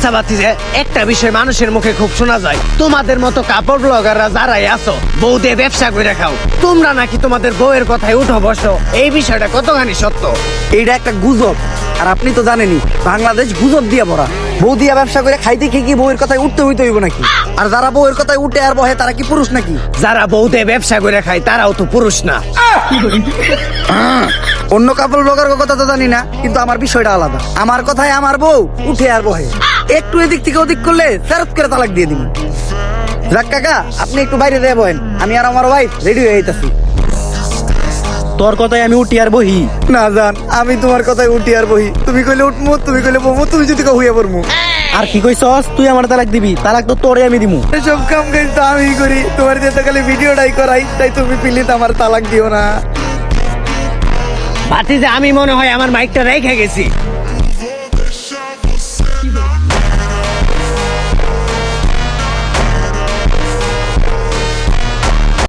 আচ্ছা ভাতিজা, একটা বিষয় মানুষের মুখে খুব শোনা যায়, তোমাদের মতো কাপড় ব্লগাররা যারাই আছো বউ দিয়ে ব্যবসা করে খাও, তোমরা নাকি তোমাদের বউয়ের কথায় উঠো বসো। এই বিষয়টা কতখানি সত্য? এইটা একটা গুজব। আর আপনি তো জানেনই বাংলাদেশ গুজব দিয়া ভরা। বউ দিয়া ব্যবসা করে খাইতে খেয়ে কি বউয়ের কথায় উঠতে হইতে হইব নাকি? আর যারা বউয়ের কথায় উঠে আর বহে তারা কি পুরুষ নাকি? যারা বউ দিয়ে ব্যবসা করে খায় তারাও তো পুরুষ না। অন্য কাপড় ব্লগার কথা তো জানি না, কিন্তু আমার বিষয়টা আলাদা। আমার কথায় আমার বউ উঠে আর বহে, একটু এদিক থেকে ওদিক করলে ফেরত করে তালাক দিয়ে দিব। যাক কাকা, আপনি একটু বাইরে দিয়ে বহেন, আমি আর আমার ওয়াইফ রেডি হয়ে যাইতাছি। তোর কথাই আমি উঠি আর বহি? না জান, আমি তোমার কথায় উঠি আর বহি। তুমি কইলে উঠমু, তুমি কইলে বমু, তুমি যদি হইয়া পড়মু। আর কি কইছস? তুই আমার তালাক দিবি? তালাক তো তোরে আমি দিমু। সব কাম কাজ তো আমি করি, তোমার যেতে খালি ভিডিওটাই করাই, তাই তুমি প্লিজ আমার তালাক দিও না। ভাতিজা, আমি মনে হয় আমার মাইকটা রেখে গেছি।